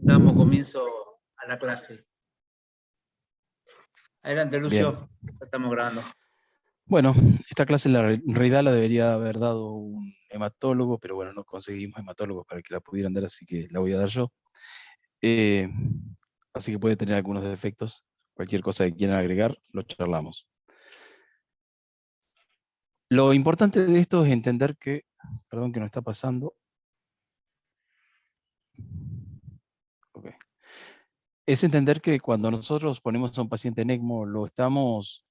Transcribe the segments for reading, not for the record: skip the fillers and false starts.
Damos comienzo a la clase. Adelante, Bien. Lucio, ya estamos grabando. Bueno, esta clase en realidad la debería haber dado un hematólogo, pero bueno, no conseguimos hematólogos para que la pudieran dar, así que la voy a dar yo. Eh, Así que puede tener algunos defectos. Cualquier cosa que quieran agregar, lo charlamos. Lo importante de esto es entender que, perdón que no está pasando. Ok. Es entender que cuando nosotros ponemos a un paciente en ECMO, lo estamos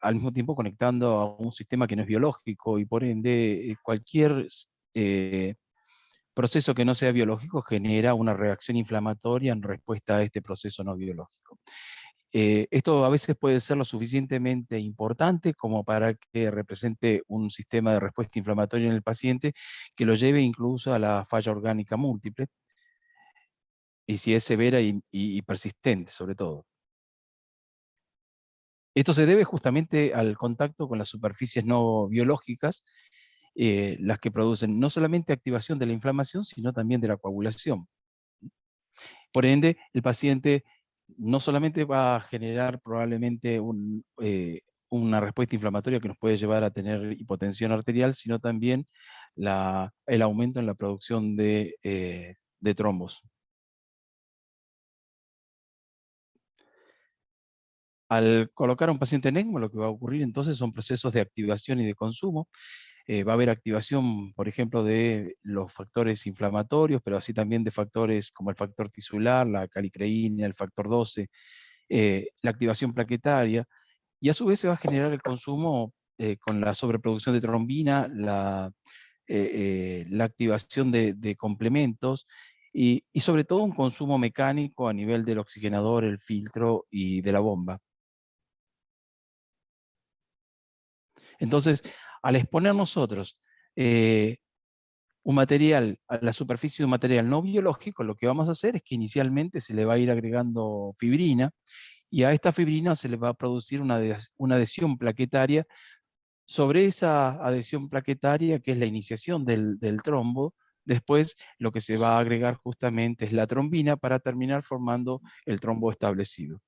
al mismo tiempo conectando a un sistema que no es biológico y por ende cualquier eh, proceso que no sea biológico genera una reacción inflamatoria en respuesta a este proceso no biológico. Esto a veces puede ser lo suficientemente importante como para que represente un sistema de respuesta inflamatoria en el paciente que lo lleve incluso a la falla orgánica múltiple, y si es severa y persistente sobre todo. Esto se debe justamente al contacto con las superficies no biológicas, las que producen no solamente activación de la inflamación, sino también de la coagulación. Por ende, el paciente no solamente va a generar probablemente una respuesta inflamatoria que nos puede llevar a tener hipotensión arterial, sino también el aumento en la producción de trombos. Al colocar a un paciente en ECMO, lo que va a ocurrir entonces son procesos de activación y de consumo. Va a haber activación, por ejemplo, de los factores inflamatorios, pero así también de factores como el factor tisular, la calicreína, el factor 12, la activación plaquetaria, y a su vez se va a generar el consumo con la sobreproducción de trombina, la activación de complementos, y sobre todo un consumo mecánico a nivel del oxigenador, el filtro y de la bomba. Entonces, al exponer nosotros eh, un material a la superficie de un material no biológico, lo que vamos a hacer es que inicialmente se le va a ir agregando fibrina, y a esta fibrina se le va a producir una adhesión plaquetaria. Sobre esa adhesión plaquetaria, que es la iniciación del trombo, después lo que se va a agregar justamente es la trombina para terminar formando el trombo establecido.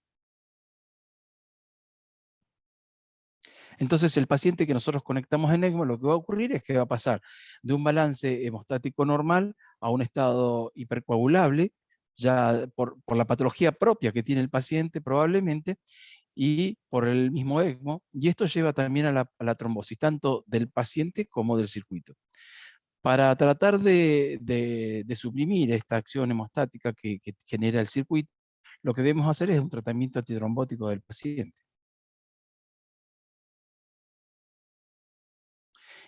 Entonces, el paciente que nosotros conectamos en ECMO, lo que va a ocurrir es que va a pasar de un balance hemostático normal a un estado hipercoagulable, ya por la patología propia que tiene el paciente probablemente, y por el mismo ECMO, y esto lleva también a la trombosis, tanto del paciente como del circuito. Para tratar de suprimir esta acción hemostática que genera el circuito, lo que debemos hacer es un tratamiento antitrombótico del paciente.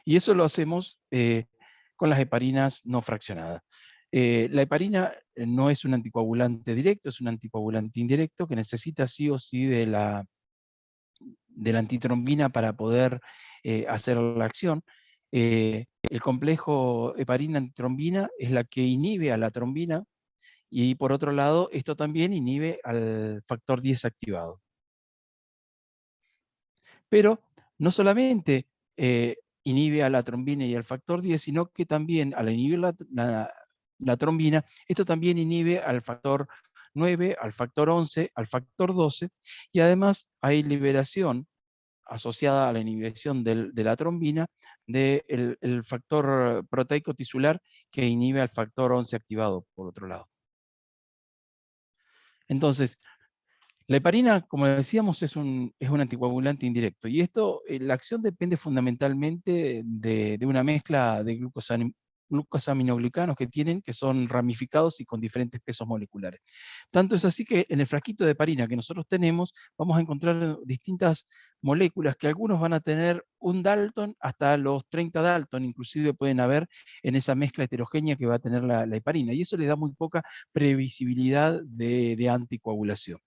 Y eso lo hacemos con las heparinas no fraccionadas. La heparina no es un anticoagulante directo, es un anticoagulante indirecto que necesita sí o sí de la antitrombina para poder hacer la acción. El complejo heparina-antitrombina es la que inhibe a la trombina, y por otro lado, esto también inhibe al factor 10 activado. Pero no solamente inhibe a la trombina y al factor 10, sino que también al inhibir la trombina, esto también inhibe al factor 9, al factor 11, al factor 12, y además hay liberación asociada a la inhibición de la trombina del el factor proteico tisular que inhibe al factor 11 activado, por otro lado. Entonces, la heparina, como decíamos, es un anticoagulante indirecto, y esto, la acción depende fundamentalmente de una mezcla de glucosaminoglicanos que son ramificados y con diferentes pesos moleculares. Tanto es así que en el frasquito de heparina que nosotros tenemos, vamos a encontrar distintas moléculas que algunos van a tener un Dalton hasta los 30 Dalton, inclusive pueden haber en esa mezcla heterogénea que va a tener la heparina, y eso le da muy poca previsibilidad de anticoagulación.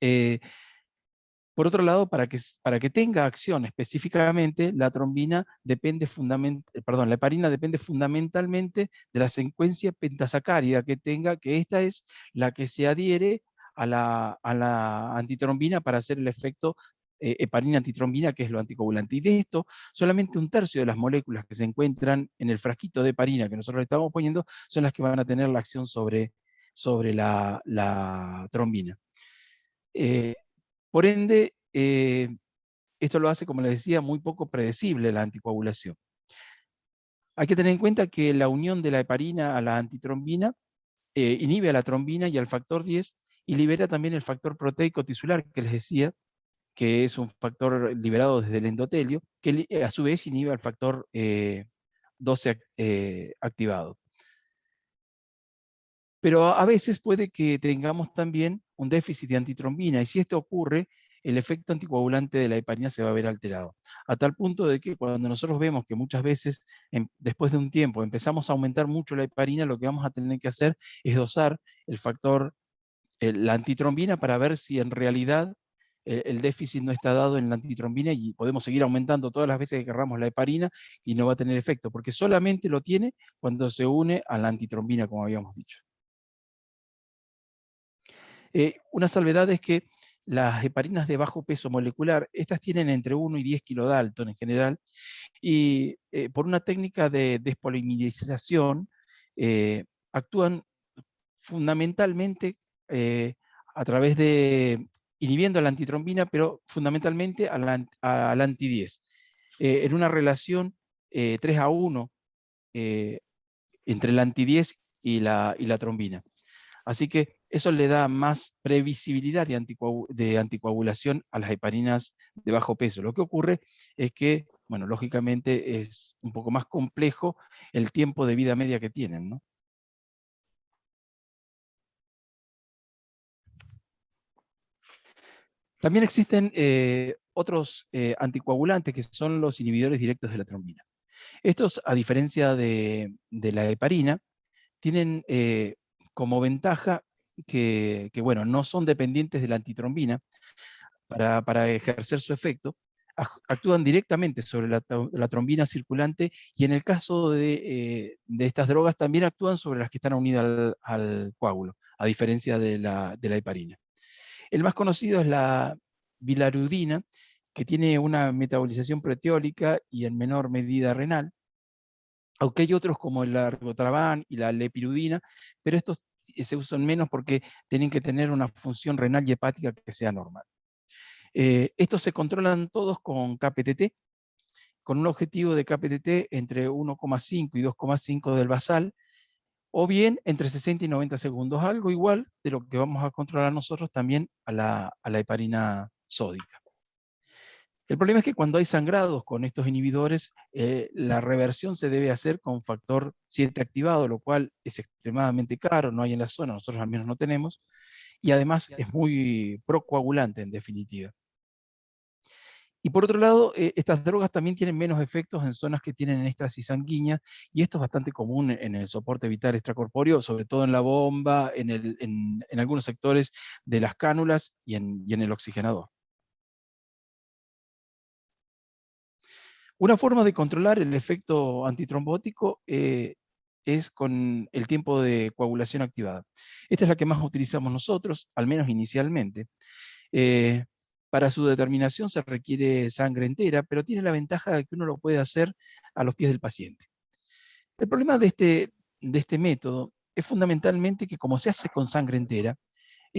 Eh, por otro lado, para que tenga acción específicamente, la heparina depende fundamentalmente de la secuencia pentasacárida que tenga, que esta es la que se adhiere a la antitrombina para hacer el efecto heparina-antitrombina, que es lo anticoagulante. Y de esto, solamente un tercio de las moléculas que se encuentran en el frasquito de heparina que nosotros le estamos poniendo son las que van a tener la acción sobre sobre la trombina. Por ende, esto lo hace, como les decía, muy poco predecible la anticoagulación. Hay que tener en cuenta que la unión de la heparina a la antitrombina inhibe a la trombina y al factor 10 y libera también el factor proteico tisular que les decía, que es un factor liberado desde el endotelio, que a su vez inhibe al factor 12 activado. Pero a veces puede que tengamos también un déficit de antitrombina, y si esto ocurre, el efecto anticoagulante de la heparina se va a ver alterado. A tal punto de que cuando nosotros vemos que muchas veces, después de un tiempo, empezamos a aumentar mucho la heparina, lo que vamos a tener que hacer es dosar el factor, la antitrombina, para ver si en realidad el déficit no está dado en la antitrombina y podemos seguir aumentando todas las veces que querramos la heparina y no va a tener efecto, porque solamente lo tiene cuando se une a la antitrombina, como habíamos dicho. Una salvedad es que las heparinas de bajo peso molecular, estas tienen entre 1 y 10 kilodalton en general, y por una técnica de despolimerización actúan fundamentalmente a través de inhibiendo la antitrombina, pero fundamentalmente al anti-10, en una relación 3:1 entre el anti-10 y la trombina. Así que eso le da más previsibilidad de anticoagulación a las heparinas de bajo peso. Lo que ocurre es que, bueno, lógicamente es un poco más complejo el tiempo de vida media que tienen, ¿no? También existen otros anticoagulantes que son los inhibidores directos de la trombina. Estos, a diferencia de la heparina, tienen como ventaja que, bueno, no son dependientes de la antitrombina para ejercer su efecto, actúan directamente sobre la trombina circulante, y en el caso de estas drogas también actúan sobre las que están unidas al coágulo, a diferencia de la heparina. El más conocido es la bilarudina, que tiene una metabolización proteólica y en menor medida renal, aunque hay otros como el argotraban y la lepirudina, pero estos se usan menos porque tienen que tener una función renal y hepática que sea normal. Estos se controlan todos con KPTT, con un objetivo de KPTT entre 1,5 y 2,5 del basal, o bien entre 60 y 90 segundos, algo igual de lo que vamos a controlar nosotros también a la heparina sódica. El problema es que cuando hay sangrados con estos inhibidores, la reversión se debe hacer con factor 7 activado, lo cual es extremadamente caro, no hay en la zona, nosotros al menos no tenemos, y además es muy procoagulante en definitiva. Y por otro lado, estas drogas también tienen menos efectos en zonas que tienen éstasis sanguínea, y esto es bastante común en el soporte vital extracorpóreo, sobre todo en la bomba, en algunos sectores de las cánulas y en el oxigenador. Una forma de controlar el efecto antitrombótico es con el tiempo de coagulación activada. Esta es la que más utilizamos nosotros, al menos inicialmente. Para su determinación se requiere sangre entera, pero tiene la ventaja de que uno lo puede hacer a los pies del paciente. El problema de este método es fundamentalmente que, como se hace con sangre entera,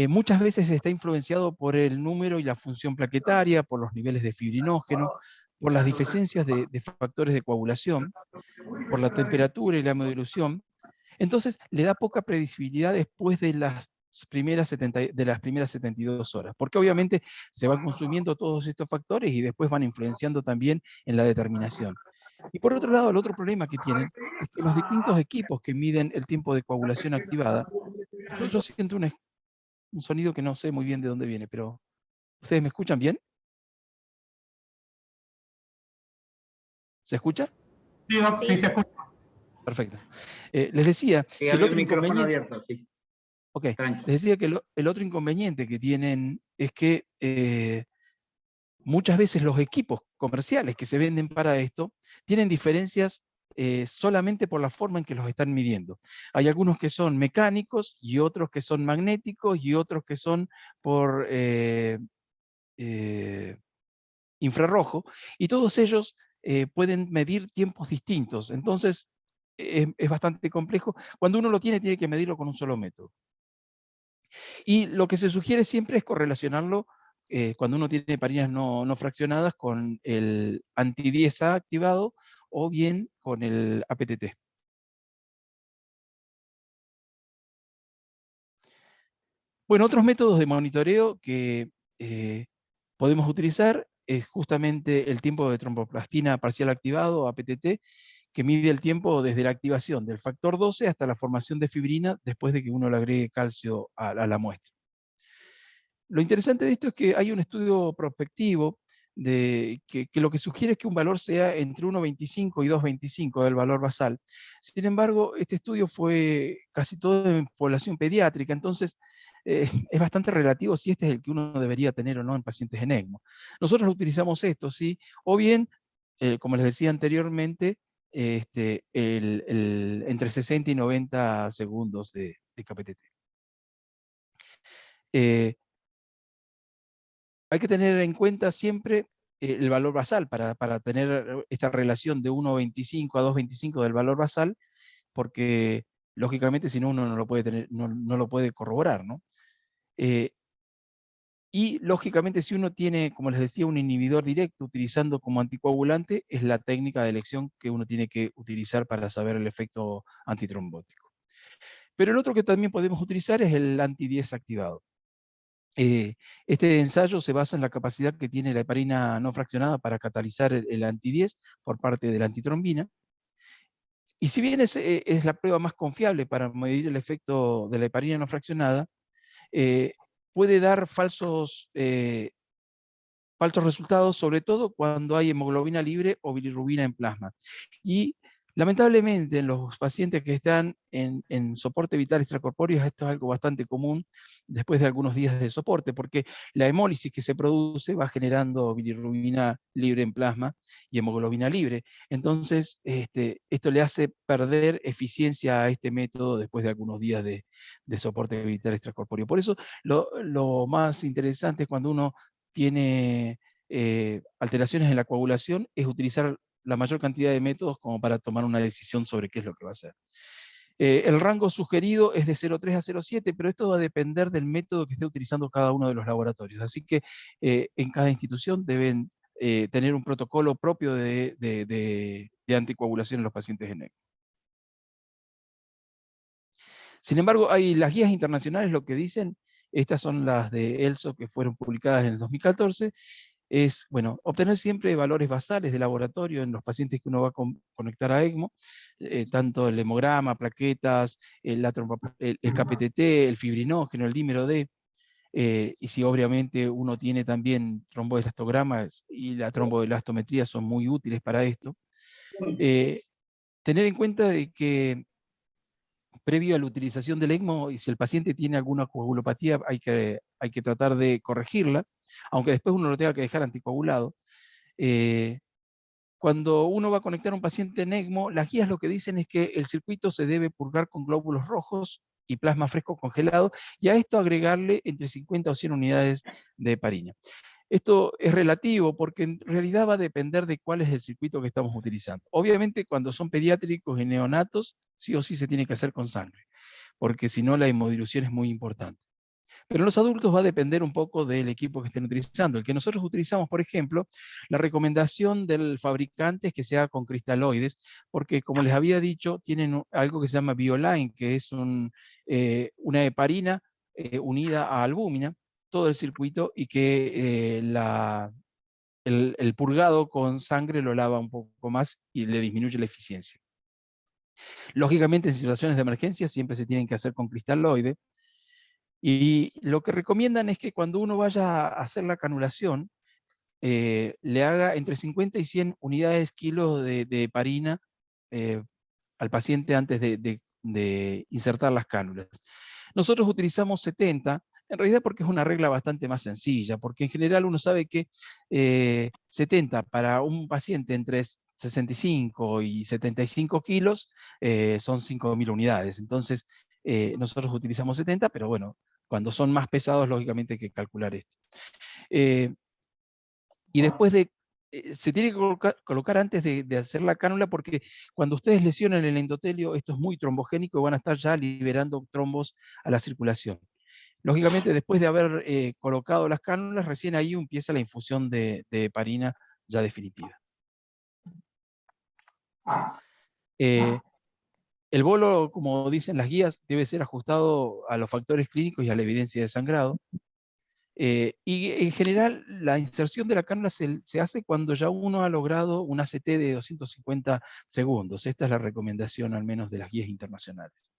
muchas veces está influenciado por el número y la función plaquetaria, por los niveles de fibrinógeno, por las deficiencias de factores de coagulación, por la temperatura y la hemodilución. Entonces le da poca previsibilidad después de las primeras 72 horas, porque obviamente se van consumiendo todos estos factores y después van influenciando también en la determinación. Y por otro lado, el otro problema que tienen es que los distintos equipos que miden el tiempo de coagulación activada, yo siento un sonido que no sé muy bien de dónde viene, pero ¿ustedes me escuchan bien? ¿Se escucha? Sí, sí, se escucha. Perfecto. Les decía Sí, que el había otro un micrófono inconveniente, abierto, sí. okay, Tranqui. les decía que el otro inconveniente que tienen es que muchas veces los equipos comerciales que se venden para esto tienen diferencias solamente por la forma en que los están midiendo. Hay algunos que son mecánicos y otros que son magnéticos y otros que son por infrarrojo, y todos ellos pueden medir tiempos distintos. Entonces, es bastante complejo. Cuando uno lo tiene que medirlo con un solo método. Y lo que se sugiere siempre es correlacionarlo cuando uno tiene heparinas no fraccionadas con el anti-10A activado o bien con el APTT. Bueno, otros métodos de monitoreo que podemos utilizar es justamente el tiempo de tromboplastina parcial activado, APTT, que mide el tiempo desde la activación del factor 12 hasta la formación de fibrina después de que uno le agregue calcio a la muestra. Lo interesante de esto es que hay un estudio prospectivo que lo que sugiere es que un valor sea entre 1,25 y 2,25 del valor basal. Sin embargo, este estudio fue casi todo en población pediátrica, entonces es bastante relativo si este es el que uno debería tener o no en pacientes en ECMO. Nosotros utilizamos esto, ¿sí? O bien, como les decía anteriormente, entre 60 y 90 segundos de KPTT. Hay que tener en cuenta siempre el valor basal para tener esta relación de 1,25 a 2,25 del valor basal, porque lógicamente si no uno no lo puede tener, no lo puede corroborar, ¿no? Y lógicamente si uno tiene, como les decía, un inhibidor directo utilizando como anticoagulante, es la técnica de elección que uno tiene que utilizar para saber el efecto antitrombótico. Pero el otro que también podemos utilizar es el anti-10 activado. Este ensayo se basa en la capacidad que tiene la heparina no fraccionada para catalizar el anti-10 por parte de la antitrombina. Y si bien es la prueba más confiable para medir el efecto de la heparina no fraccionada, puede dar falsos resultados, sobre todo cuando hay hemoglobina libre o bilirrubina en plasma. Y lamentablemente en los pacientes que están en soporte vital extracorpóreo, esto es algo bastante común después de algunos días de soporte, porque la hemólisis que se produce va generando bilirrubina libre en plasma y hemoglobina libre. Entonces, esto le hace perder eficiencia a este método después de algunos días de soporte vital extracorpóreo. Por eso, lo más interesante es cuando uno tiene alteraciones en la coagulación, es utilizar la mayor cantidad de métodos como para tomar una decisión sobre qué es lo que va a hacer. El rango sugerido es de 0,3 a 0,7, pero esto va a depender del método que esté utilizando cada uno de los laboratorios. Así que en cada institución deben tener un protocolo propio de anticoagulación en los pacientes en ECMO. Sin embargo, hay las guías internacionales lo que dicen, estas son las de ELSO que fueron publicadas en el 2014, es, bueno, obtener siempre valores basales de laboratorio en los pacientes que uno va a conectar a ECMO, tanto el hemograma, plaquetas, el KPTT, el fibrinógeno, el dímero D, y si obviamente uno tiene también tromboelastogramas y la tromboelastometría son muy útiles para esto. Tener en cuenta de que previo a la utilización del ECMO, y si el paciente tiene alguna coagulopatía, hay que tratar de corregirla, aunque después uno lo tenga que dejar anticoagulado. Cuando uno va a conectar a un paciente en ECMO, las guías lo que dicen es que el circuito se debe purgar con glóbulos rojos y plasma fresco congelado, y a esto agregarle entre 50 o 100 unidades de heparina. Esto es relativo porque en realidad va a depender de cuál es el circuito que estamos utilizando. Obviamente cuando son pediátricos y neonatos, sí o sí se tiene que hacer con sangre, porque si no la hemodilución es muy importante. Pero en los adultos va a depender un poco del equipo que estén utilizando. El que nosotros utilizamos, por ejemplo, la recomendación del fabricante es que sea con cristaloides, porque como les había dicho, tienen algo que se llama BioLine, que es una heparina unida a albúmina, todo el circuito, y que el purgado con sangre lo lava un poco más y le disminuye la eficiencia. Lógicamente, en situaciones de emergencia siempre se tienen que hacer con cristaloide, y lo que recomiendan es que cuando uno vaya a hacer la canulación, le haga entre 50 y 100 unidades kilos de heparina al paciente antes de insertar las cánulas. Nosotros utilizamos 70, en realidad porque es una regla bastante más sencilla, porque en general uno sabe que 70 para un paciente entre 65 y 75 kilos son 5.000 unidades. Entonces, nosotros utilizamos 70, pero bueno, cuando son más pesados, lógicamente hay que calcular esto. Y después se tiene que colocar antes de hacer la cánula, porque cuando ustedes lesionan el endotelio, esto es muy trombogénico y van a estar ya liberando trombos a la circulación. Lógicamente, después de haber colocado las cánulas, recién ahí empieza la infusión de heparina ya definitiva. El bolo, como dicen las guías, debe ser ajustado a los factores clínicos y a la evidencia de sangrado. Y en general, la inserción de la cánula se hace cuando ya uno ha logrado un ACT de 250 segundos. Esta es la recomendación, al menos, de las guías internacionales.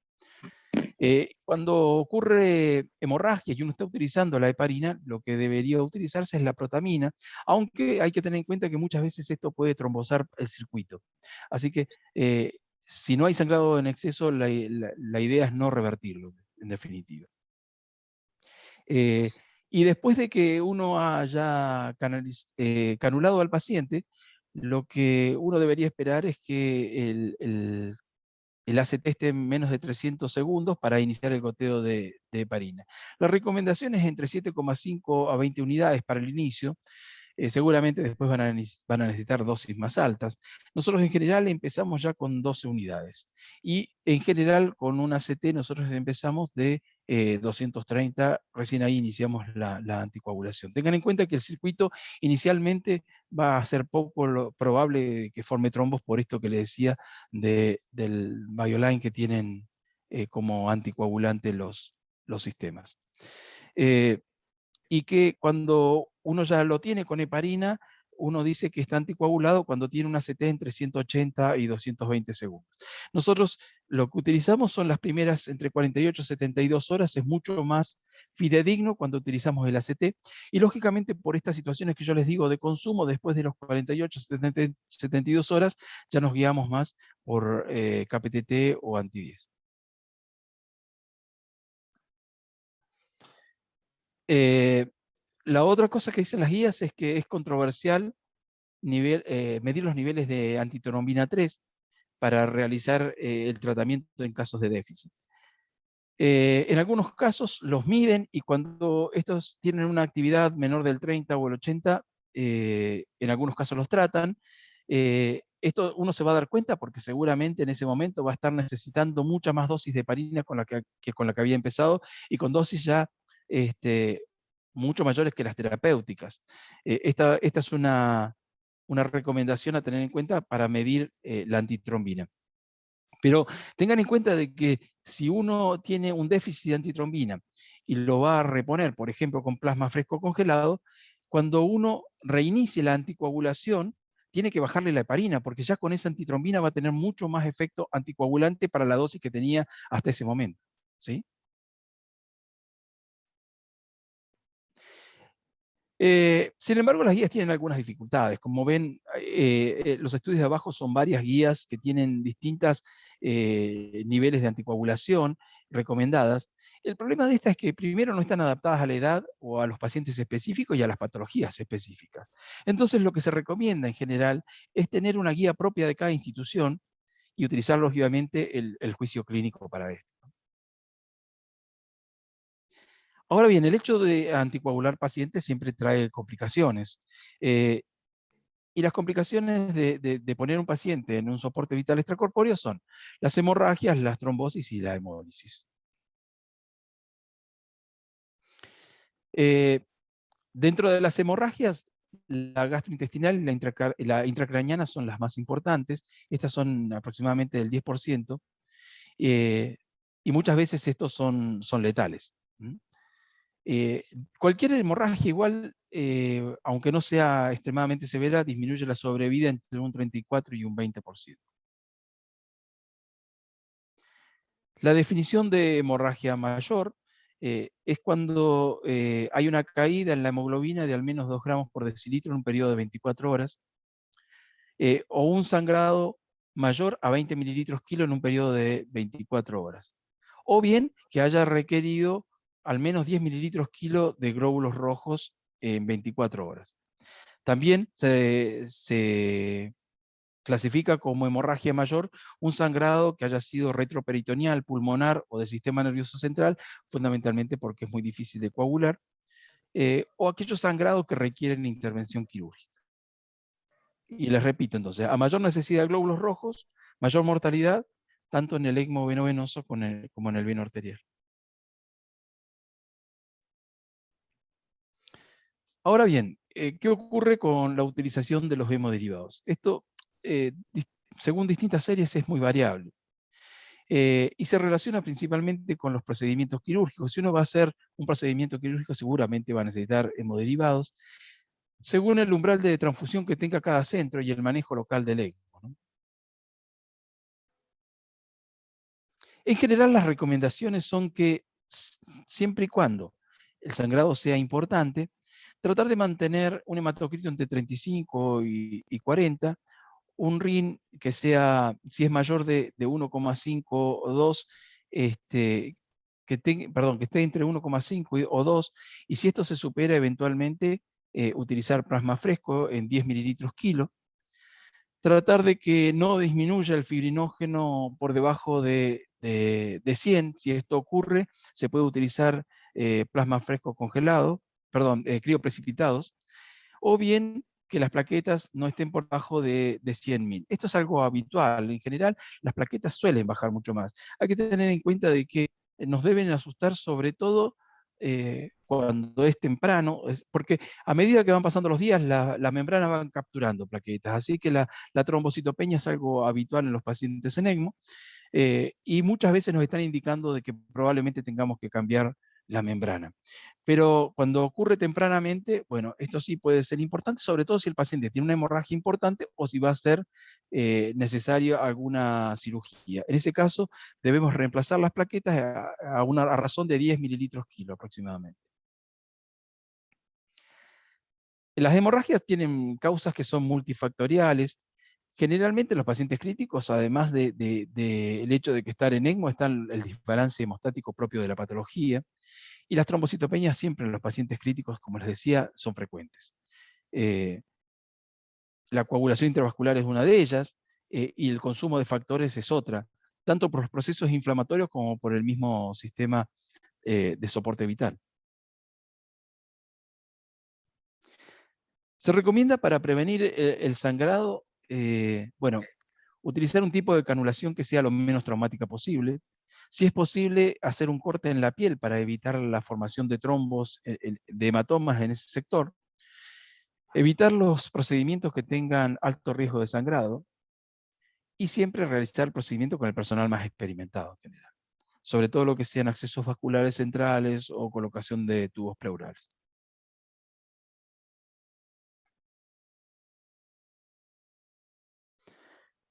Cuando ocurre hemorragia y uno está utilizando la heparina, lo que debería utilizarse es la protamina, aunque hay que tener en cuenta que muchas veces esto puede trombosar el circuito. Así que si no hay sangrado en exceso, la idea es no revertirlo, en definitiva. Y después de que uno haya canulado al paciente, lo que uno debería esperar es que el ACT esté en menos de 300 segundos para iniciar el goteo de heparina. La recomendación es entre 7,5 a 20 unidades para el inicio. Seguramente después van a necesitar dosis más altas. Nosotros en general empezamos ya con 12 unidades. Y en general con un ACT nosotros empezamos de 230, recién ahí iniciamos la anticoagulación. Tengan en cuenta que el circuito inicialmente va a ser poco probable que forme trombos por esto que les decía del Bioline que tienen como anticoagulante los sistemas. Y que cuando uno ya lo tiene con heparina, uno dice que está anticoagulado cuando tiene una ACT entre 180 y 220 segundos. Nosotros lo que utilizamos son las primeras entre 48 y 72 horas, es mucho más fidedigno cuando utilizamos el ACT, y lógicamente por estas situaciones que yo les digo de consumo, después de los 48, 72 horas, ya nos guiamos más por KPTT o anti-10. La otra cosa que dicen las guías es que es controversial medir los niveles de antitrombina 3 para realizar el tratamiento en casos de déficit. En algunos casos los miden y cuando estos tienen una actividad menor del 30 o el 80, en algunos casos los tratan. Esto uno se va a dar cuenta porque seguramente en ese momento va a estar necesitando mucha más dosis de heparina que con la que había empezado y con dosis ya mucho mayores que las terapéuticas. Esta es una recomendación a tener en cuenta para medir la antitrombina. Pero tengan en cuenta de que si uno tiene un déficit de antitrombina y lo va a reponer, por ejemplo, con plasma fresco congelado, cuando uno reinicie la anticoagulación, tiene que bajarle la heparina, porque ya con esa antitrombina va a tener mucho más efecto anticoagulante para la dosis que tenía hasta ese momento. ¿Sí? Sin embargo, las guías tienen algunas dificultades. Como ven, los estudios de abajo son varias guías que tienen distintos niveles de anticoagulación recomendadas. El problema de estas es que primero no están adaptadas a la edad o a los pacientes específicos y a las patologías específicas. Entonces, lo que se recomienda en general es tener una guía propia de cada institución y utilizar lógicamente el juicio clínico para esto. Ahora bien, el hecho de anticoagular pacientes siempre trae complicaciones. Y las complicaciones de poner un paciente en un soporte vital extracorpóreo son las hemorragias, las trombosis y la hemólisis. Dentro de las hemorragias, la gastrointestinal y la intracraniana son las más importantes. Estas son aproximadamente del 10%. Y muchas veces estos son letales. Cualquier hemorragia igual, aunque no sea extremadamente severa, disminuye la sobrevida entre un 34 y un 20%. La definición de hemorragia mayor es cuando hay una caída en la hemoglobina de al menos 2 gramos por decilitro en un periodo de 24 horas, o un sangrado mayor a 20 mililitros kilo en un periodo de 24 horas. O bien que haya requerido al menos 10 mililitros kilo de glóbulos rojos en 24 horas. También se clasifica como hemorragia mayor un sangrado que haya sido retroperitoneal, pulmonar o del sistema nervioso central, fundamentalmente porque es muy difícil de coagular, o aquellos sangrados que requieren intervención quirúrgica. Y les repito entonces, a mayor necesidad de glóbulos rojos, mayor mortalidad, tanto en el ECMO veno-venoso como en el veno arterial. Ahora bien, ¿qué ocurre con la utilización de los hemoderivados? Esto, según distintas series, es muy variable. Y se relaciona principalmente con los procedimientos quirúrgicos. Si uno va a hacer un procedimiento quirúrgico, seguramente va a necesitar hemoderivados, según el umbral de transfusión que tenga cada centro y el manejo local del ECMO, ¿no? En general, las recomendaciones son que, siempre y cuando el sangrado sea importante, tratar de mantener un hematocrito entre 35 y 40, un RIN que sea, si es mayor de 1,5 o 2, que esté entre 1,5 o 2, y si esto se supera, eventualmente utilizar plasma fresco en 10 mililitros kilo. Tratar de que no disminuya el fibrinógeno por debajo de 100. Si esto ocurre, se puede utilizar plasma fresco congelado, perdón, crioprecipitados, o bien que las plaquetas no estén por debajo de 100.000. Esto es algo habitual. En general, las plaquetas suelen bajar mucho más. Hay que tener en cuenta de que nos deben asustar sobre todo cuando es temprano, porque a medida que van pasando los días, las membranas van capturando plaquetas, así que la trombocitopenia es algo habitual en los pacientes en ECMO, y muchas veces nos están indicando de que probablemente tengamos que cambiar la membrana. Pero cuando ocurre tempranamente, bueno, esto sí puede ser importante, sobre todo si el paciente tiene una hemorragia importante o si va a ser necesaria alguna cirugía. En ese caso, debemos reemplazar las plaquetas a razón de 10 mililitros kilo aproximadamente. Las hemorragias tienen causas que son multifactoriales. Generalmente en los pacientes críticos, además del hecho de que estar en ECMO, está el desbalance hemostático propio de la patología, y las trombocitopenias siempre en los pacientes críticos, como les decía, son frecuentes. La coagulación intravascular es una de ellas, y el consumo de factores es otra, tanto por los procesos inflamatorios como por el mismo sistema de soporte vital. Se recomienda para prevenir el sangrado, bueno, utilizar un tipo de canulación que sea lo menos traumática posible. Si es posible, hacer un corte en la piel para evitar la formación de trombos, de hematomas en ese sector. Evitar los procedimientos que tengan alto riesgo de sangrado. Y siempre realizar el procedimiento con el personal más experimentado en general. Sobre todo lo que sean accesos vasculares centrales o colocación de tubos pleurales.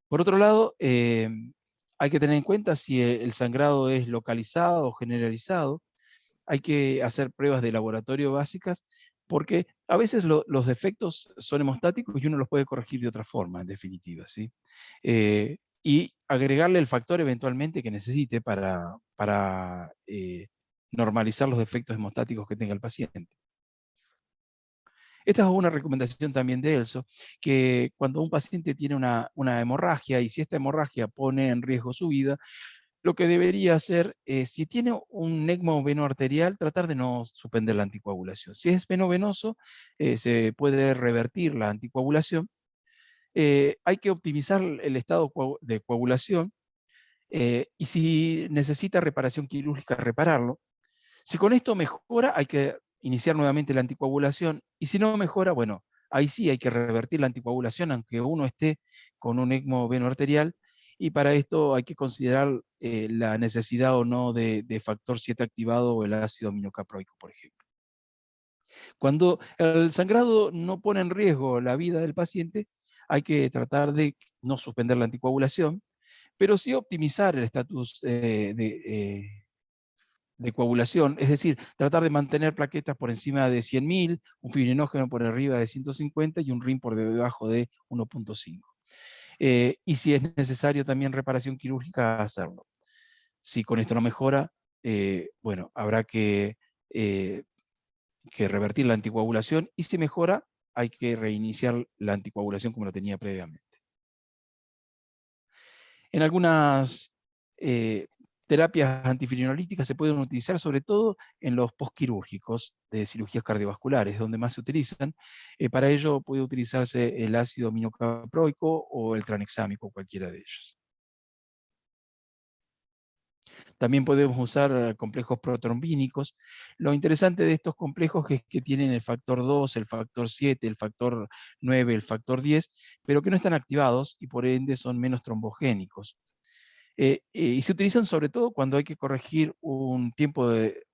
Por otro lado, hay que tener en cuenta si el sangrado es localizado o generalizado. Hay que hacer pruebas de laboratorio básicas, porque a veces los defectos son hemostáticos y uno los puede corregir de otra forma, en definitiva, ¿sí? Y agregarle el factor eventualmente que necesite para normalizar los defectos hemostáticos que tenga el paciente. Esta es una recomendación también de ELSO, que cuando un paciente tiene una hemorragia, y si esta hemorragia pone en riesgo su vida, lo que debería hacer, si tiene un ECMO venoarterial, tratar de no suspender la anticoagulación. Si es venovenoso, se puede revertir la anticoagulación. Hay que optimizar el estado de coagulación, y si necesita reparación quirúrgica, repararlo. Si con esto mejora, hay que iniciar nuevamente la anticoagulación, y si no mejora, bueno, ahí sí hay que revertir la anticoagulación, aunque uno esté con un ECMO venoarterial, y para esto hay que considerar la necesidad o no de factor 7 activado o el ácido aminocaproico, por ejemplo. Cuando el sangrado no pone en riesgo la vida del paciente, hay que tratar de no suspender la anticoagulación, pero sí optimizar el estatus de coagulación, es decir, tratar de mantener plaquetas por encima de 100.000, un fibrinógeno por arriba de 150 y un RIN por debajo de 1,5. Y si es necesario también reparación quirúrgica, hacerlo. Si con esto no mejora, bueno, habrá que revertir la anticoagulación, y si mejora, hay que reiniciar la anticoagulación como lo tenía previamente. En algunas terapias antifibrinolíticas se pueden utilizar sobre todo en los postquirúrgicos de cirugías cardiovasculares, donde más se utilizan. Para ello puede utilizarse el ácido aminocaproico o el tranexámico, cualquiera de ellos. También podemos usar complejos protrombínicos. Lo interesante de estos complejos es que tienen el factor 2, el factor 7, el factor 9, el factor 10, pero que no están activados y por ende son menos trombogénicos. Y se utilizan sobre todo cuando hay que corregir un tiempo de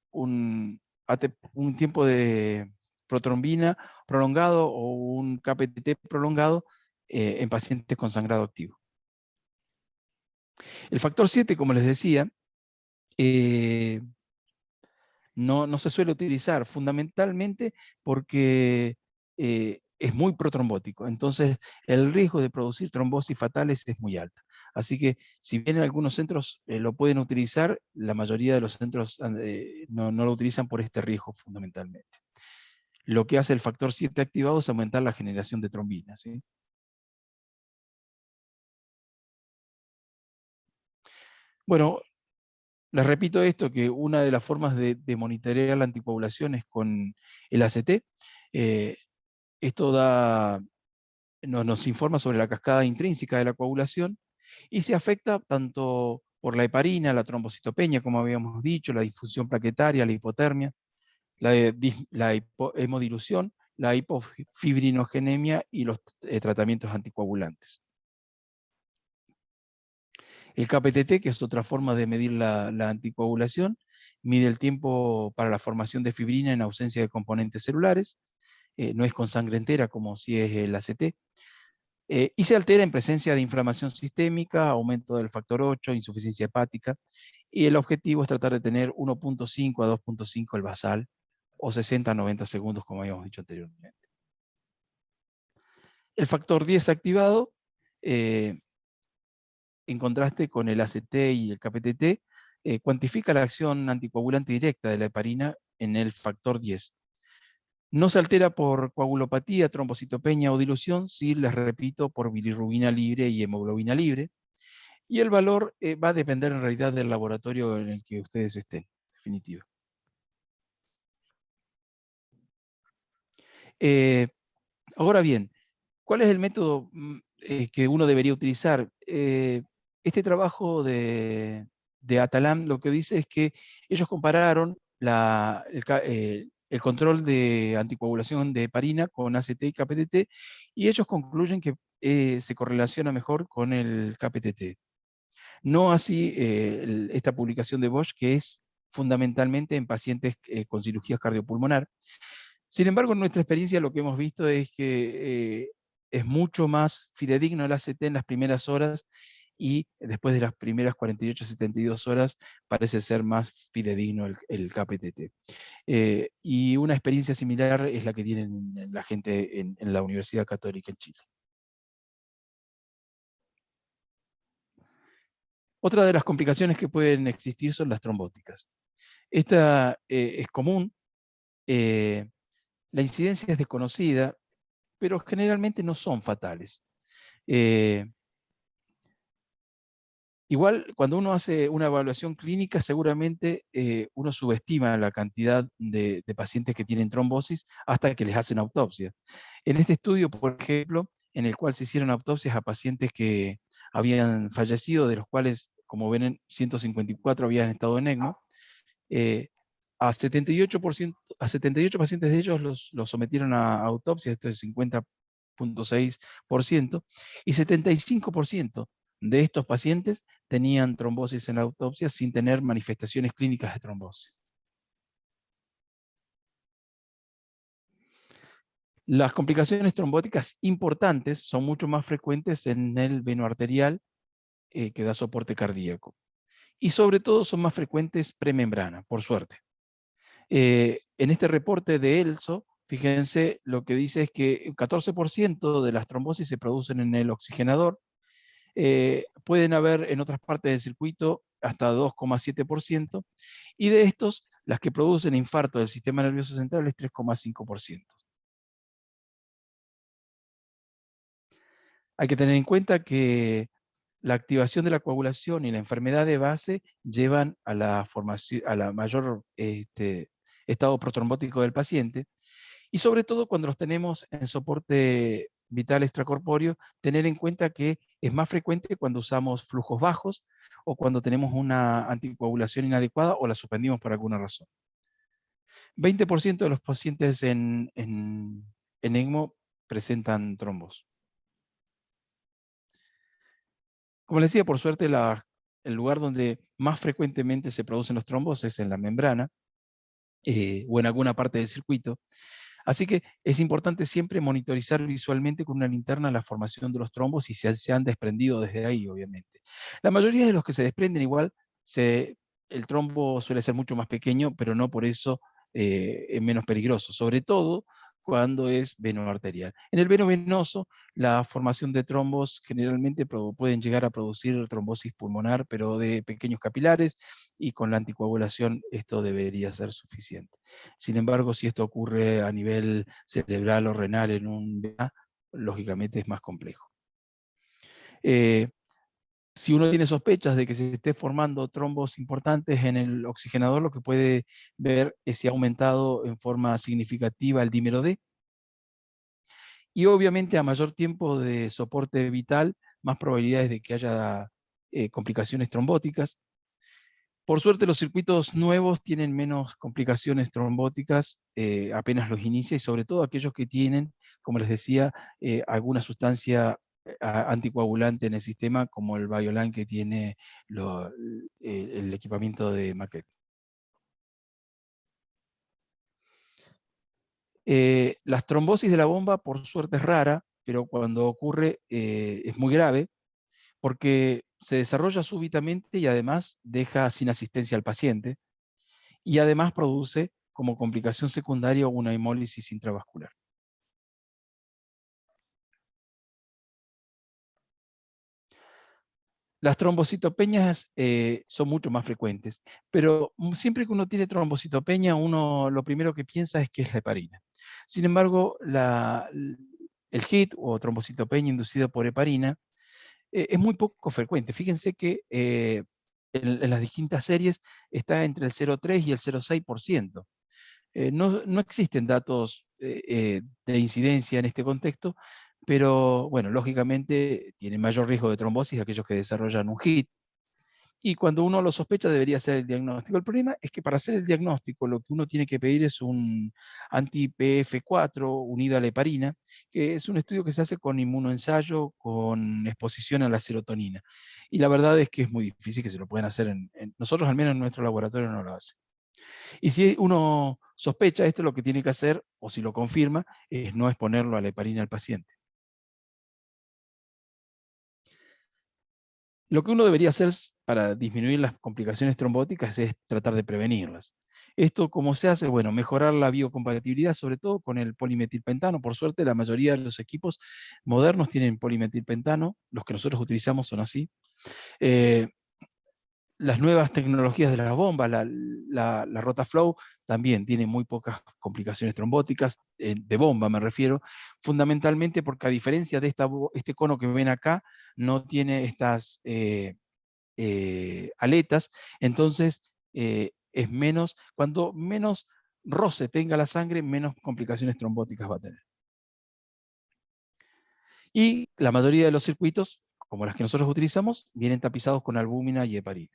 protrombina prolongado o un KPTT prolongado en pacientes con sangrado activo. El factor 7, como les decía, no se suele utilizar fundamentalmente porque es muy protrombótico. Entonces, el riesgo de producir trombosis fatales es muy alto. Así que, si bien en algunos centros lo pueden utilizar, la mayoría de los centros no lo utilizan por este riesgo fundamentalmente. Lo que hace el factor 7 activado es aumentar la generación de trombinas, ¿sí? Bueno, les repito esto, que una de las formas de monitorear la anticoagulación es con el ACT. Esto nos informa sobre la cascada intrínseca de la coagulación y se afecta tanto por la heparina, la trombocitopenia, como habíamos dicho, la difusión plaquetaria, la hipotermia, la hemodilución, la hipofibrinogenemia y los tratamientos anticoagulantes. El KPTT, que es otra forma de medir la anticoagulación, mide el tiempo para la formación de fibrina en ausencia de componentes celulares, no es con sangre entera como si es el ACT, y se altera en presencia de inflamación sistémica, aumento del factor 8, insuficiencia hepática, y el objetivo es tratar de tener 1.5 a 2.5 el basal, o 60 a 90 segundos, como habíamos dicho anteriormente. El factor 10 activado, en contraste con el ACT y el KPTT, cuantifica la acción anticoagulante directa de la heparina en el factor 10. No se altera por coagulopatía, trombocitopenia o dilución, sí, les repito, por bilirrubina libre y hemoglobina libre. Y el valor va a depender en realidad del laboratorio en el que ustedes estén, en definitiva. Ahora bien, ¿cuál es el método que uno debería utilizar? Este trabajo de Atalam lo que dice es que ellos compararon el control de anticoagulación de heparina con ACT y KPTT, y ellos concluyen que se correlaciona mejor con el KPTT. No así esta publicación de Bosch, que es fundamentalmente en pacientes con cirugía cardiopulmonar. Sin embargo, en nuestra experiencia lo que hemos visto es que es mucho más fidedigno el ACT en las primeras horas, y después de las primeras 48 72 horas parece ser más fidedigno el KPTT. Y una experiencia similar es la que tienen la gente en la Universidad Católica en Chile. Otra de las complicaciones que pueden existir son las trombóticas. Esta es común, la incidencia es desconocida, pero generalmente no son fatales. Igual, cuando uno hace una evaluación clínica, seguramente uno subestima la cantidad de pacientes que tienen trombosis hasta que les hacen autopsia. En este estudio, por ejemplo, en el cual se hicieron autopsias a pacientes que habían fallecido, de los cuales, como ven, 154 habían estado en ECMO, a 78 pacientes de ellos los sometieron a autopsia, esto es 50.6%, y 75% de estos pacientes tenían trombosis en la autopsia sin tener manifestaciones clínicas de trombosis. Las complicaciones trombóticas importantes son mucho más frecuentes en el veno arterial que da soporte cardíaco. Y sobre todo son más frecuentes premembrana, por suerte. En este reporte de ELSO, fíjense, lo que dice es que el 14% de las trombosis se producen en el oxigenador. Pueden haber en otras partes del circuito hasta 2,7%, y de estos, las que producen infarto del sistema nervioso central es 3,5%. Hay que tener en cuenta que la activación de la coagulación y la enfermedad de base llevan a la formación, a la mayor estado protrombótico del paciente, y sobre todo cuando los tenemos en soporte vital extracorpóreo, tener en cuenta que es más frecuente cuando usamos flujos bajos o cuando tenemos una anticoagulación inadecuada o la suspendimos por alguna razón. 20% de los pacientes en ECMO presentan trombos. Como les decía, por suerte el lugar donde más frecuentemente se producen los trombos es en la membrana o en alguna parte del circuito. Así que es importante siempre monitorizar visualmente con una linterna la formación de los trombos y si se han desprendido desde ahí, obviamente. La mayoría de los que se desprenden igual, el trombo suele ser mucho más pequeño, pero no por eso es menos peligroso, sobre todo cuando es veno-arterial. En el veno venoso, la formación de trombos generalmente pueden llegar a producir trombosis pulmonar, pero de pequeños capilares, y con la anticoagulación esto debería ser suficiente. Sin embargo, si esto ocurre a nivel cerebral o renal en un VA, lógicamente es más complejo. Si uno tiene sospechas de que se esté formando trombos importantes en el oxigenador, lo que puede ver es si ha aumentado en forma significativa el dímero D. Y obviamente a mayor tiempo de soporte vital, más probabilidades de que haya complicaciones trombóticas. Por suerte los circuitos nuevos tienen menos complicaciones trombóticas apenas los inicia, y sobre todo aquellos que tienen, como les decía, alguna sustancia anticoagulante en el sistema, como el Biolan que tiene el equipamiento de Maquet. Las trombosis de la bomba, por suerte, es rara, pero cuando ocurre es muy grave, porque se desarrolla súbitamente y además deja sin asistencia al paciente, y además produce como complicación secundaria una hemólisis intravascular. Las trombocitopenias son mucho más frecuentes, pero siempre que uno tiene trombocitopenia, uno lo primero que piensa es que es la heparina. Sin embargo, el HIT o trombocitopenia inducida por heparina es muy poco frecuente. Fíjense que en las distintas series está entre el 0,3 y el 0,6%. No existen datos de incidencia en este contexto, pero bueno, lógicamente tienen mayor riesgo de trombosis aquellos que desarrollan un HIT, y cuando uno lo sospecha debería hacer el diagnóstico. El problema es que para hacer el diagnóstico lo que uno tiene que pedir es un anti-PF4 unido a la heparina, que es un estudio que se hace con inmunoensayo, con exposición a la serotonina. Y la verdad es que es muy difícil que se lo puedan hacer, nosotros al menos en nuestro laboratorio no lo hace. Y si uno sospecha esto, lo que tiene que hacer, o si lo confirma, es no exponerlo a la heparina al paciente. Lo que uno debería hacer para disminuir las complicaciones trombóticas es tratar de prevenirlas. Esto, ¿cómo se hace? Bueno, mejorar la biocompatibilidad, sobre todo con el polimetilpentano. Por suerte, la mayoría de los equipos modernos tienen polimetilpentano, los que nosotros utilizamos son así. Las nuevas tecnologías de la bomba, la Rotaflow, también tiene muy pocas complicaciones trombóticas, de bomba me refiero, fundamentalmente porque a diferencia de este cono que ven acá, no tiene estas aletas, entonces es menos, cuando menos roce tenga la sangre, menos complicaciones trombóticas va a tener. Y la mayoría de los circuitos, como las que nosotros utilizamos, vienen tapizados con albúmina y heparina.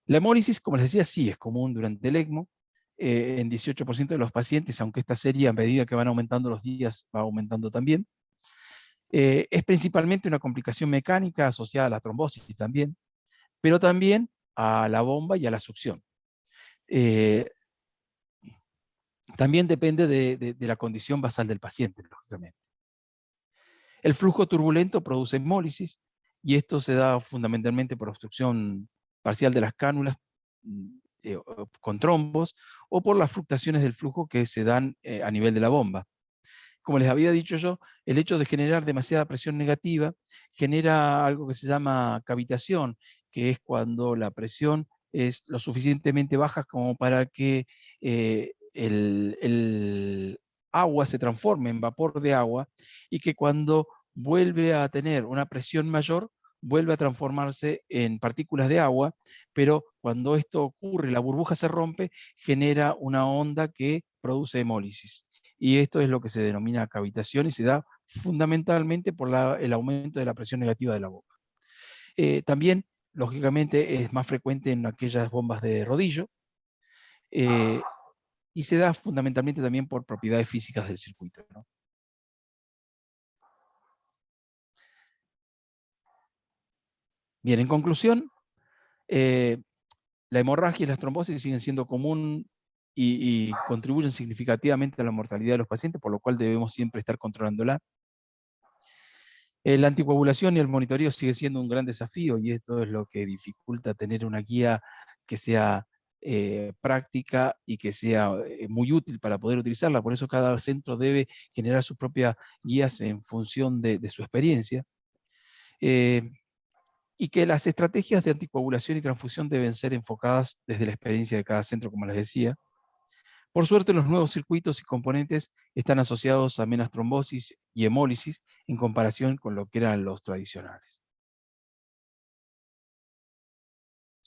La hemólisis, como les decía, sí es común durante el ECMO, en 18% de los pacientes, aunque esta serie a medida que van aumentando los días va aumentando también. Es principalmente una complicación mecánica asociada a la trombosis también, pero también a la bomba y a la succión. También depende de la condición basal del paciente, lógicamente. El flujo turbulento produce hemólisis, y esto se da fundamentalmente por obstrucción parcial de las cánulas con trombos, o por las fluctuaciones del flujo que se dan a nivel de la bomba. Como les había dicho yo, el hecho de generar demasiada presión negativa genera algo que se llama cavitación, que es cuando la presión es lo suficientemente baja como para que el agua se transforme en vapor de agua, y que cuando vuelve a tener una presión mayor, vuelve a transformarse en partículas de agua, pero cuando esto ocurre, la burbuja se rompe, genera una onda que produce hemólisis. Y esto es lo que se denomina cavitación y se da fundamentalmente por el aumento de la presión negativa de la boca. También, lógicamente, es más frecuente en aquellas bombas de rodillo, y se da fundamentalmente también por propiedades físicas del circuito, ¿no? Bien, en conclusión, la hemorragia y las trombosis siguen siendo común y contribuyen significativamente a la mortalidad de los pacientes, por lo cual debemos siempre estar controlándola. La anticoagulación y el monitoreo sigue siendo un gran desafío, y esto es lo que dificulta tener una guía que sea práctica y que sea muy útil para poder utilizarla. Por eso cada centro debe generar sus propias guías en función de su experiencia. Y que las estrategias de anticoagulación y transfusión deben ser enfocadas desde la experiencia de cada centro, como les decía. Por suerte, los nuevos circuitos y componentes están asociados a menos trombosis y hemólisis en comparación con lo que eran los tradicionales.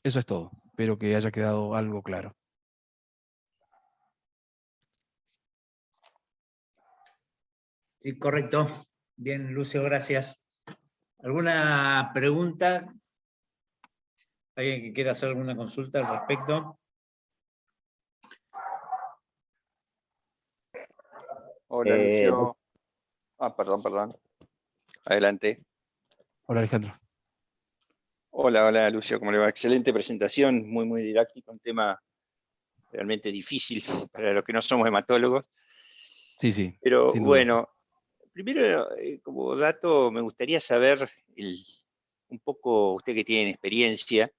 Eso es todo. Espero que haya quedado algo claro. Sí, correcto. Bien, Lucio, gracias. ¿Alguna pregunta? ¿Alguien que quiera hacer alguna consulta al respecto? Hola, Lucio. Perdón. Adelante. Hola, Alejandro. Hola, Lucio, ¿cómo le va? Excelente presentación, muy didáctica, un tema realmente difícil para los que no somos hematólogos. Sí, Pero sin duda. bueno, primero, como dato, me gustaría saber un poco, usted que tiene experiencia,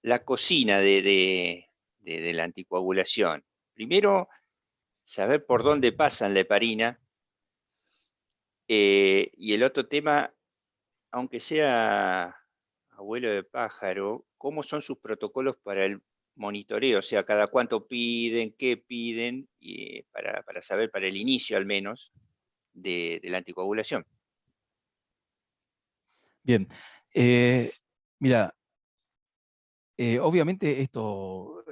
la cocina de la anticoagulación. Primero, saber por dónde pasan la heparina, y el otro tema, aunque sea abuelo de pájaro, ¿cómo son sus protocolos para el monitoreo? O sea, cada cuánto piden, qué piden, y para saber, para el inicio al menos, de la anticoagulación. Bien. Mira, obviamente esto,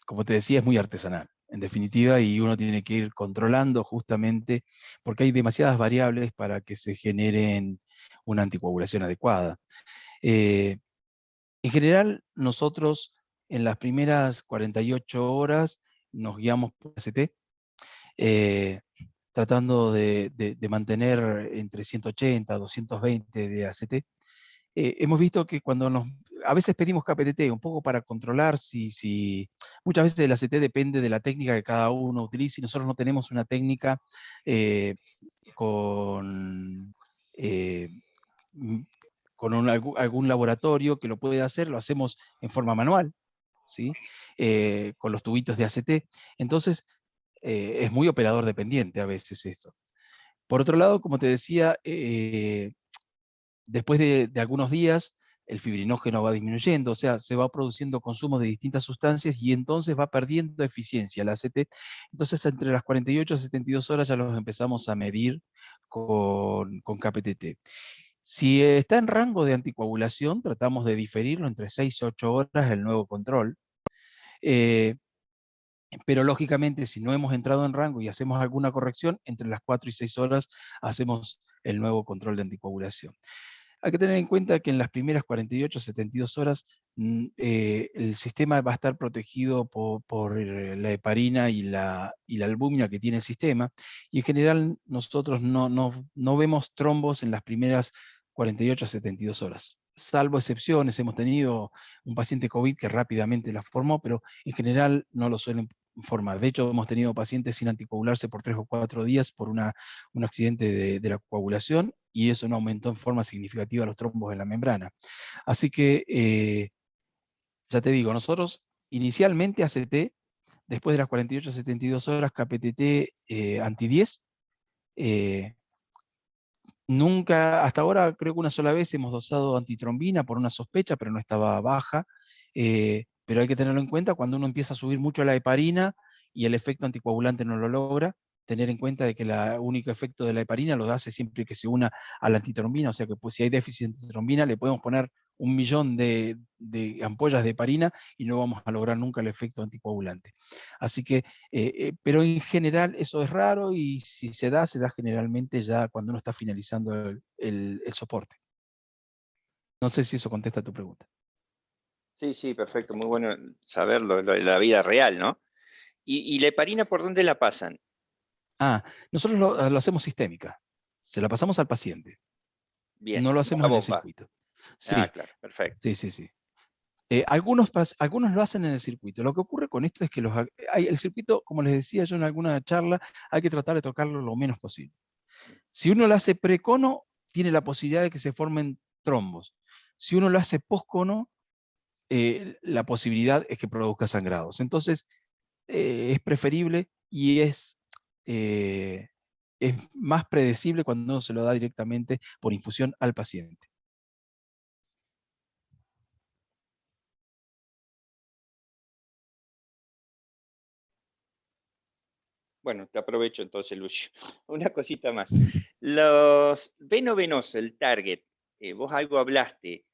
como te decía, es muy artesanal, en definitiva, y uno tiene que ir controlando justamente, porque hay demasiadas variables para que se generen una anticoagulación adecuada. En general, nosotros en las primeras 48 horas nos guiamos por ACT, tratando de mantener entre 180 a 220 de ACT. Hemos visto que a veces pedimos KPTT, un poco para controlar muchas veces el ACT depende de la técnica que cada uno utilice, y nosotros no tenemos una técnica con algún laboratorio que lo puede hacer, lo hacemos en forma manual, ¿sí? Con los tubitos de ACT. Entonces, es muy operador dependiente a veces esto. Por otro lado, como te decía, después de algunos días, el fibrinógeno va disminuyendo, o sea, se va produciendo consumo de distintas sustancias y entonces va perdiendo eficiencia la ACT. Entonces, entre las 48 y 72 horas ya los empezamos a medir con KPTT. Si está en rango de anticoagulación, tratamos de diferirlo entre 6 y 8 horas el nuevo control. Pero lógicamente, si no hemos entrado en rango y hacemos alguna corrección, entre las 4 y 6 horas hacemos el nuevo control de anticoagulación. Hay que tener en cuenta que en las primeras 48 a 72 horas el sistema va a estar protegido por la heparina y la albúmina que tiene el sistema, y en general nosotros no vemos trombos en las primeras 48 a 72 horas. Salvo excepciones, hemos tenido un paciente COVID que rápidamente la formó, pero en general no lo suelen formar. De hecho, hemos tenido pacientes sin anticoagularse por 3 o 4 días por un accidente de la coagulación, y eso no aumentó en forma significativa los trombos en la membrana. Así que, ya te digo, nosotros inicialmente ACT, después de las 48 a 72 horas KPTT anti-10, nunca, hasta ahora creo que una sola vez hemos dosado antitrombina por una sospecha, pero no estaba baja. Pero hay que tenerlo en cuenta cuando uno empieza a subir mucho la heparina y el efecto anticoagulante no lo logra, tener en cuenta de que el único efecto de la heparina lo hace siempre que se una a la antitrombina, o sea que pues, si hay déficit de antitrombina le podemos poner 1.000.000 de ampollas de heparina y no vamos a lograr nunca el efecto anticoagulante. Así que, pero en general eso es raro y si se da generalmente ya cuando uno está finalizando el soporte. No sé si eso contesta tu pregunta. Sí, sí, perfecto, muy bueno saberlo, lo de la vida real, ¿no? ¿Y la heparina por dónde la pasan? Nosotros lo hacemos sistémica, se la pasamos al paciente, Bien, no lo como la hacemos en el bomba. circuito. Ah, Sí, claro, perfecto. sí. Algunos lo hacen en el circuito. Lo que ocurre con esto es que el circuito, como les decía yo en alguna charla, hay que tratar de tocarlo lo menos posible. Si uno lo hace precono, tiene la posibilidad de que se formen trombos. Si uno lo hace postcono, la posibilidad es que produzca sangrados. Entonces, es preferible y es más predecible cuando uno se lo da directamente por infusión al paciente. Bueno, te aprovecho entonces, Lucio. Una cosita más. Los veno-venoso, el target, vos algo hablaste.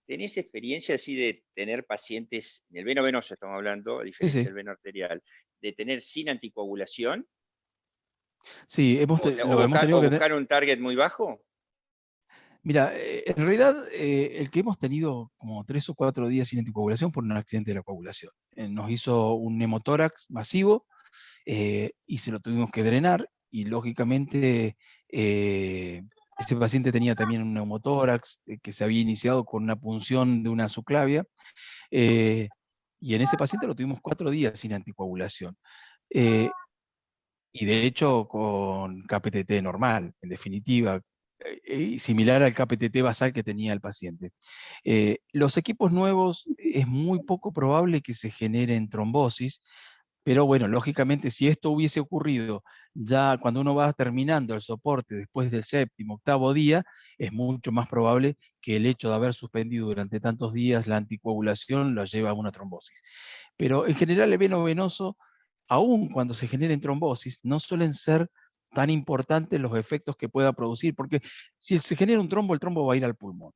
¿Tenés experiencia así de tener pacientes, en el veno-venoso estamos hablando, a Sí, diferencia sí. del veno arterial, de tener sin anticoagulación? Sí, lo hemos tenido ¿O que tener. buscar un target muy bajo? Mira, en realidad el que hemos tenido como 3 o 4 días sin anticoagulación por un accidente de la coagulación. Nos hizo un hemotórax masivo y se lo tuvimos que drenar y lógicamente este paciente tenía también un neumotórax que se había iniciado con una punción de una subclavia y en ese paciente lo tuvimos 4 días sin anticoagulación. Y de hecho con KPTT normal, en definitiva, similar al KPTT basal que tenía el paciente. Los equipos nuevos es muy poco probable que se generen trombosis, pero bueno, lógicamente si esto hubiese ocurrido ya cuando uno va terminando el soporte después del 7º, 8º día, es mucho más probable que el hecho de haber suspendido durante tantos días la anticoagulación lo lleve a una trombosis. Pero en general el veno venoso, aun cuando se generen trombosis, no suelen ser tan importantes los efectos que pueda producir, porque si se genera un trombo, el trombo va a ir al pulmón.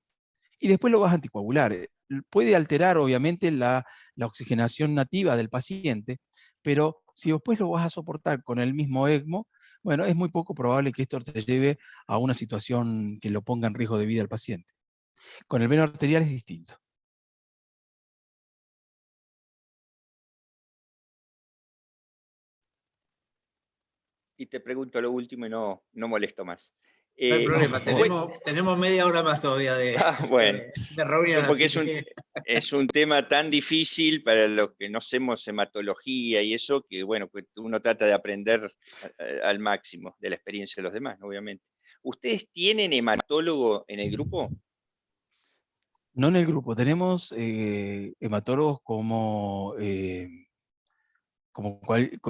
Y después lo vas a anticoagular. Puede alterar, obviamente, la oxigenación nativa del paciente, pero si después lo vas a soportar con el mismo ECMO, bueno, es muy poco probable que esto te lleve a una situación que lo ponga en riesgo de vida al paciente. Con el veno arterial es distinto. Y te pregunto lo último y no molesto más. No hay problema, Bueno, tenemos media hora más todavía Bueno, de reunión, porque así que... es un tema tan difícil para los que no hacemos hematología y eso, que bueno, pues uno trata de aprender al máximo de la experiencia de los demás, obviamente. ¿Ustedes tienen hematólogo en el grupo? no en el grupo, tenemos hematólogos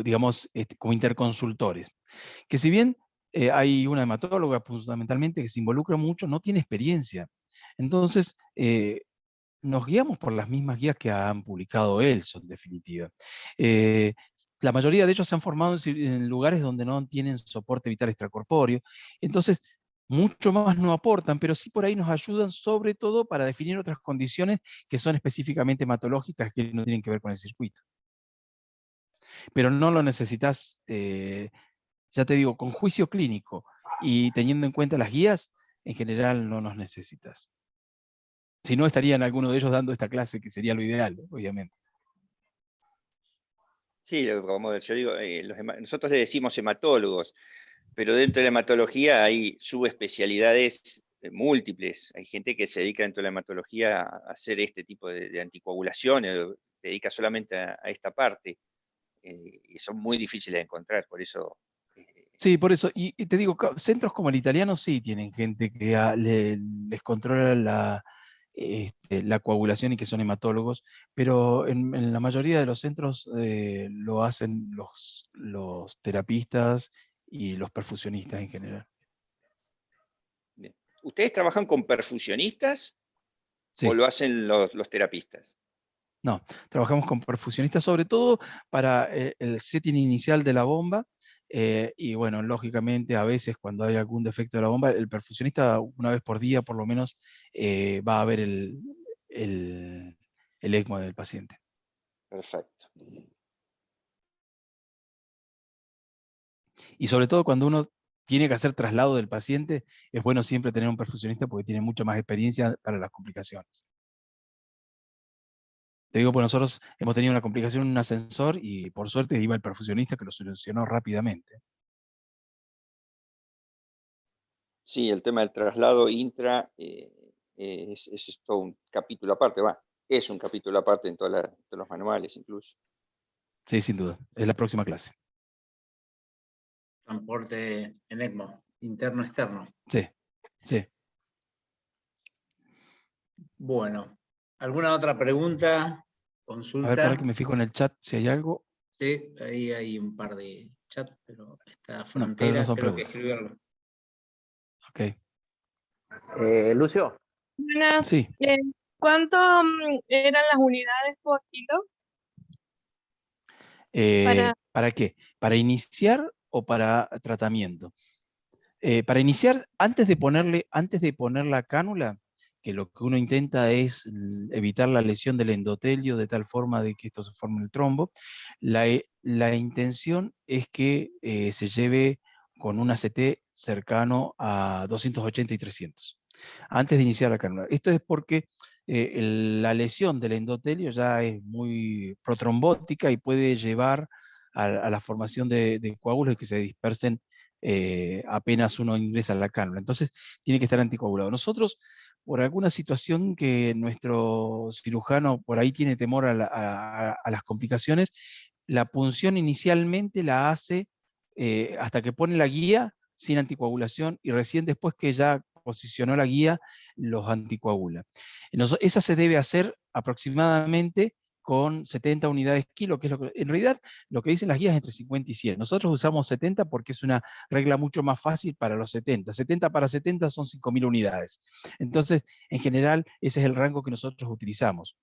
digamos, como interconsultores, que si bien hay una hematóloga fundamentalmente que se involucra mucho, no tiene experiencia. Entonces, nos guiamos por las mismas guías que han publicado Elson, en definitiva. La mayoría de ellos se han formado en lugares donde no tienen soporte vital extracorpóreo, entonces mucho más no aportan, pero sí por ahí nos ayudan sobre todo para definir otras condiciones que son específicamente hematológicas que no tienen que ver con el circuito. Pero no lo necesitas, ya te digo, con juicio clínico y teniendo en cuenta las guías, en general no nos necesitas. Si no, estarían alguno de ellos dando esta clase, que sería lo ideal, obviamente. Sí, como yo digo, nosotros le decimos hematólogos, pero dentro de la hematología hay subespecialidades múltiples. Hay gente que se dedica dentro de la hematología a hacer este tipo de anticoagulación, se dedica solamente a esta parte, y son muy difíciles de encontrar, por eso... Sí, por eso, y te digo, centros como el italiano sí tienen gente que les controla la coagulación y que son hematólogos, pero en la mayoría de los centros lo hacen los terapistas y los perfusionistas en general. Bien. ¿Ustedes trabajan con perfusionistas o Sí, lo hacen los terapistas? no, trabajamos con perfusionistas sobre todo para el setting inicial de la bomba Y bueno, lógicamente a veces cuando hay algún defecto de la bomba, el perfusionista una vez por día por lo menos va a ver el ECMO del paciente. Perfecto. Y sobre todo cuando uno tiene que hacer traslado del paciente, es bueno siempre tener un perfusionista porque tiene mucha más experiencia para las complicaciones. Te digo, pues nosotros hemos tenido una complicación en un ascensor y por suerte iba el perfusionista que lo solucionó rápidamente. Sí, el tema del traslado intra es todo un capítulo aparte, es un capítulo aparte en todos los manuales incluso. Sí, sin duda. Es la próxima clase. Transporte en ECMO, interno-externo. Sí, sí. Bueno, ¿alguna otra pregunta? A ver, Consulta. para que me fijo en el chat si hay algo. Sí, ahí hay un par de chats, pero esta pero Frontera, no son creo que preguntas. escribirlo. Ok. Lucio. Buenas. Sí. ¿Cuánto eran las unidades por kilo? ¿Para qué? ¿Para iniciar o para tratamiento? Para iniciar, antes de poner la cánula, que lo que uno intenta es evitar la lesión del endotelio de tal forma de que esto se forme el trombo, la intención es que se lleve con un ACT cercano a 280 y 300, antes de iniciar la cánula. Esto es porque la lesión del endotelio ya es muy protrombótica y puede llevar a la formación de coágulos que se dispersen apenas uno ingresa a la cánula. Entonces tiene que estar anticoagulado. Nosotros, por alguna situación que nuestro cirujano por ahí tiene temor a las complicaciones, la punción inicialmente la hace hasta que pone la guía sin anticoagulación y recién después que ya posicionó la guía, los anticoagula. Esa se debe hacer aproximadamente con 70 unidades kilo, que es lo que, en realidad lo que dicen las guías es entre 50 y 100. Nosotros usamos 70 porque es una regla mucho más fácil para los 70. 70 para 70 son 5.000 unidades. Entonces, en general, ese es el rango que nosotros utilizamos.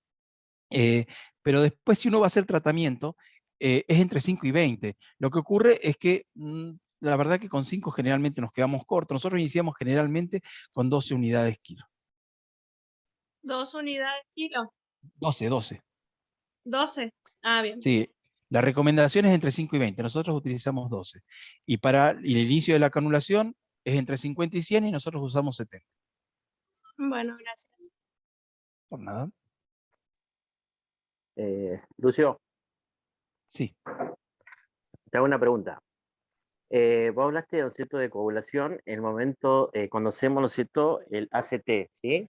Pero después, si uno va a hacer tratamiento, es entre 5 y 20. Lo que ocurre es que la verdad que con 5 generalmente nos quedamos cortos. Nosotros iniciamos generalmente con 12 unidades kilo. 2 unidades kilo. 12. 12. Ah, bien. Sí, la recomendación es entre 5 y 20, nosotros utilizamos 12. Y para el inicio de la canulación es entre 50 y 100 y nosotros usamos 70. Bueno, gracias. Por nada. Lucio, Sí. te hago una pregunta. Vos hablaste, ¿no es cierto?, de coagulación en el momento, cuando hacemos, ¿no es cierto?, el ACT, ¿sí?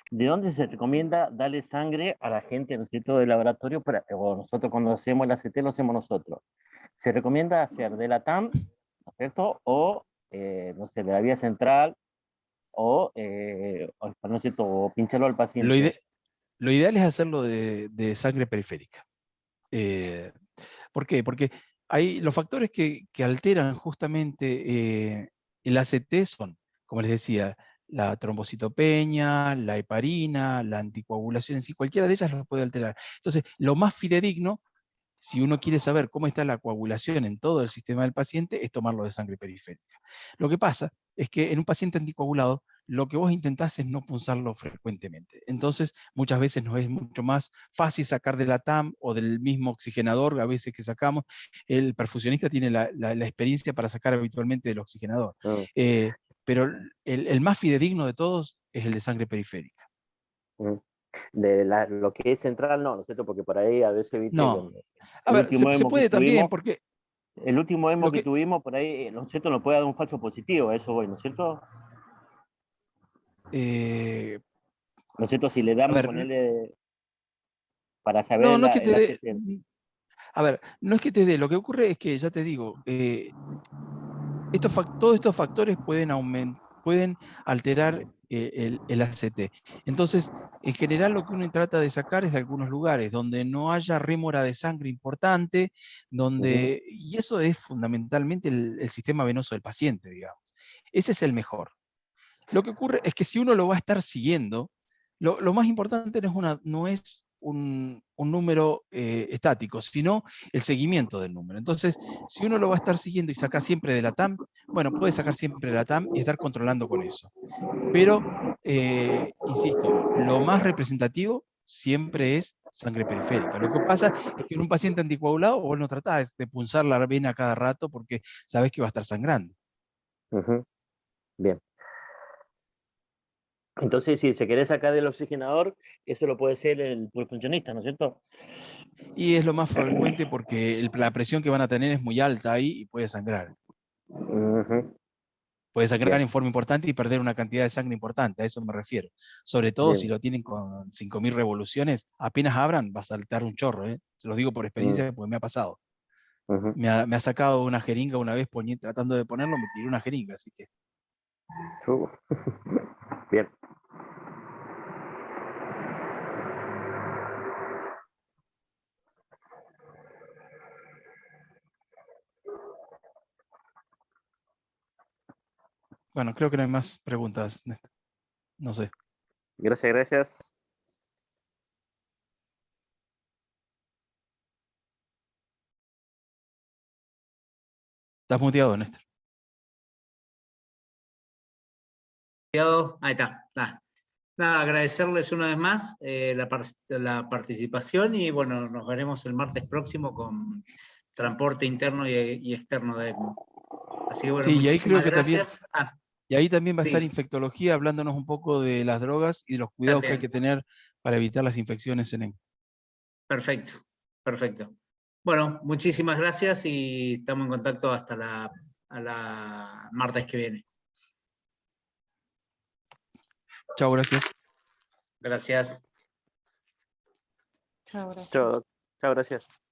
¿De dónde se recomienda darle sangre a la gente, ¿no es cierto?, del laboratorio? O nosotros cuando hacemos el ACT lo hacemos nosotros. ¿Se recomienda hacer de la TAM, ¿no es cierto?, o, no sé, de la vía central, o ¿no es cierto?, o pincharlo al paciente? Lo ideal es hacerlo de sangre periférica. ¿Por qué? Porque hay los factores que alteran justamente el ACT son, como les decía, la trombocitopenia, la heparina, la anticoagulación en sí, cualquiera de ellas los puede alterar. Entonces, lo más fidedigno, si uno quiere saber cómo está la coagulación en todo el sistema del paciente, es tomarlo de sangre periférica. Lo que pasa es que en un paciente anticoagulado, lo que vos intentás es no punzarlo frecuentemente. Entonces, muchas veces nos es mucho más fácil sacar de la TAM o del mismo oxigenador, a veces que sacamos. El perfusionista tiene la experiencia para sacar habitualmente del oxigenador. Pero el más fidedigno de todos es el de sangre periférica. De lo que es central, no, ¿no es cierto? Porque por ahí a veces, viste, No. A ver, se puede también, porque el último emo que tuvimos por ahí, ¿no es cierto?, nos puede dar un falso positivo, a eso voy, ¿no es cierto? ¿No es cierto? Si le damos, ponerle para saber no es que el ACT. A ver, no es que te dé, lo que ocurre es que, ya te digo, todos estos factores pueden alterar el ACT. Entonces, en general lo que uno trata de sacar es de algunos lugares donde no haya rémora de sangre importante, y eso es fundamentalmente el sistema venoso del paciente, digamos. Ese es el mejor. Lo que ocurre es que si uno lo va a estar siguiendo, lo más importante no es un número estático, sino el seguimiento del número. Entonces, si uno lo va a estar siguiendo y saca siempre de la TAM, bueno, puede sacar siempre de la TAM y estar controlando con eso. Pero, insisto, lo más representativo siempre es sangre periférica. Lo que pasa es que en un paciente anticoagulado vos no tratás de punzar la vena cada rato porque sabés que va a estar sangrando. Ujú. Bien. Entonces, si se quiere sacar del oxigenador, eso lo puede ser el polifuncionista, ¿no es cierto? Y es lo más frecuente porque la presión que van a tener es muy alta ahí y puede sangrar. Ujú. Puede sangrar Bien. en forma importante y perder una cantidad de sangre importante, a eso me refiero. Sobre todo si Bien. lo tienen con 5.000 revoluciones, apenas abran, va a saltar un chorro. Se los digo por experiencia porque me ha pasado. Ujú. Me ha sacado una jeringa una vez tratando de ponerlo, me tiró una jeringa, así que... Bien. Bueno, creo que no hay más preguntas, Néstor. No sé. Gracias, gracias. Estás muteado, Néstor. Ahí está. Nada, agradecerles una vez más la participación y bueno, nos veremos el martes próximo con transporte interno y externo de ECMO. Así que bueno, Sí, y ahí creo muchísimas que también, gracias. y ahí también va a estar Sí, infectología hablándonos un poco de las drogas y de los cuidados que hay que también. tener para evitar las infecciones en ECMO. Perfecto, perfecto. Bueno, muchísimas gracias y estamos en contacto hasta la martes que viene. Chao, gracias. Gracias. Chao, gracias. Chao, chao, gracias.